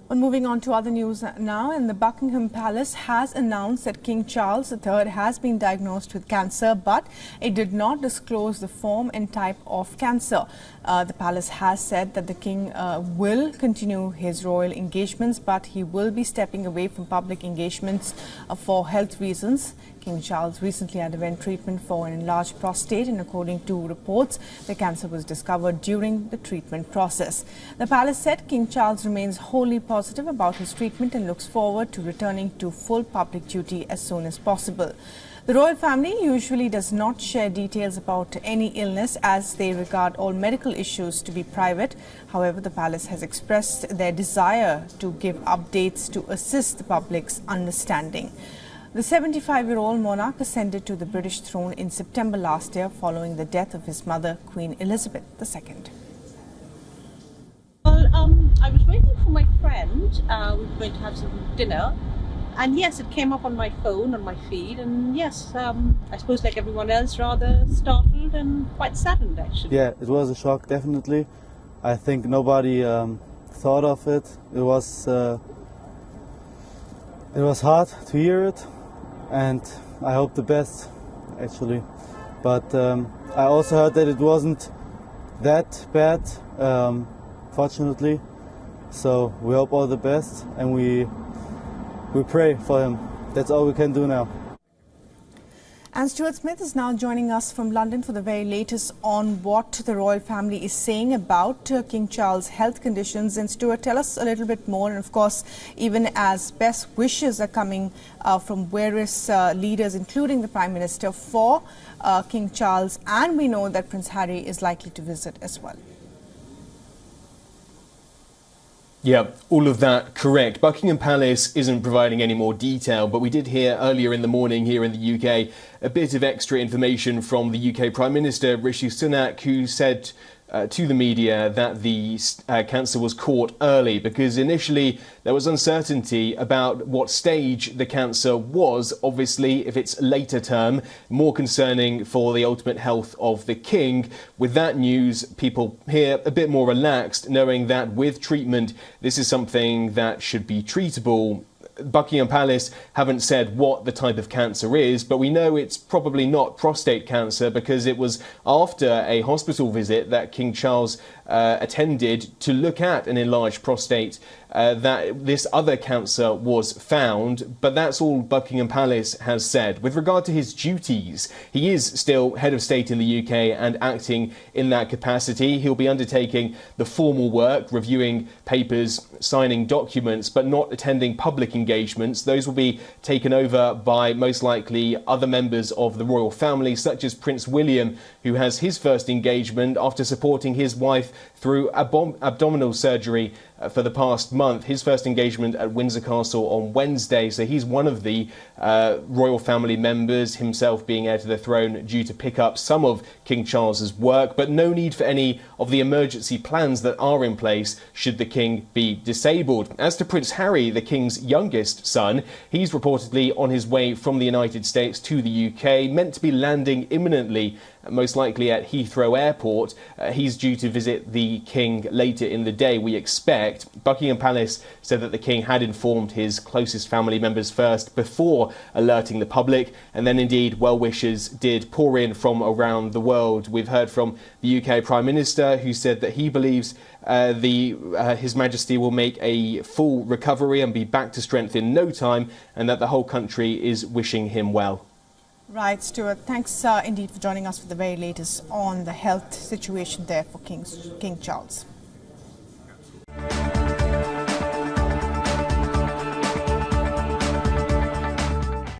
Well, moving on to other news now, and the Buckingham Palace has announced that King Charles III has been diagnosed with cancer, but it did not disclose the form and type of cancer. The palace has said that the king will continue his royal engagements, but he will be stepping away from public engagements for health reasons. King Charles recently underwent treatment for an enlarged prostate, and according to reports, the cancer was discovered during the treatment process. The palace said King Charles remains wholly positive about his treatment and looks forward to returning to full public duty as soon as possible. The royal family usually does not share details about any illness, as they regard all medical issues to be private. However, the palace has expressed their desire to give updates to assist the public's understanding. The 75-year-old monarch ascended to the British throne in September last year following the death of his mother, Queen Elizabeth II. Well, I was waiting for my friend. We were going to have some dinner. And yes, it came up on my phone, on my feed. And yes, I suppose like everyone else, rather startled and quite saddened, actually. Yeah, it was a shock, definitely. I think nobody thought of it. It was hard to hear it. And I hope the best, actually. But I also heard that it wasn't that bad, fortunately. So we hope all the best, and we pray for him. That's all we can do now. And Stuart Smith is now joining us from London for the very latest on what the royal family is saying about King Charles' health conditions. And Stuart, tell us a little bit more. And of course, even as best wishes are coming from various leaders, including the Prime Minister, for King Charles. And we know that Prince Harry is likely to visit as well. Yeah, all of that correct. Buckingham Palace isn't providing any more detail, but we did hear earlier in the morning here in the UK a bit of extra information from the UK Prime Minister, Rishi Sunak, who said to the media that the cancer was caught early because initially there was uncertainty about what stage the cancer was. Obviously, if it's later term, more concerning for the ultimate health of the king. With that news, people here a bit more relaxed, knowing that with treatment, this is something that should be treatable. Buckingham Palace haven't said what the type of cancer is, but we know it's probably not prostate cancer because it was after a hospital visit that King Charles attended to look at an enlarged prostate that this other cancer was found. But that's all Buckingham Palace has said. With regard to his duties, he is still head of state in the UK and acting in that capacity. He'll be undertaking the formal work, reviewing papers, signing documents, but not attending public engagements. Those will be taken over by most likely other members of the royal family, such as Prince William, who has his first engagement after supporting his wife through abdominal surgery for the past month. His first engagement at Windsor Castle on Wednesday, so he's one of the royal family members, himself being heir to the throne due to pick up some of King Charles's work, but no need for any of the emergency plans that are in place should the king be disabled. As to Prince Harry, the king's youngest son, he's reportedly on his way from the United States to the UK, meant to be landing imminently, most likely at Heathrow Airport. He's due to visit the king later in the day, we expect. Buckingham Palace said that the king had informed his closest family members first before alerting the public, and then indeed well-wishers did pour in from around the world. We've heard from the UK Prime Minister, who said that he believes His Majesty will make a full recovery and be back to strength in no time, and that the whole country is wishing him well. Right, Stuart. Thanks indeed for joining us for the very latest on the health situation there for King Charles.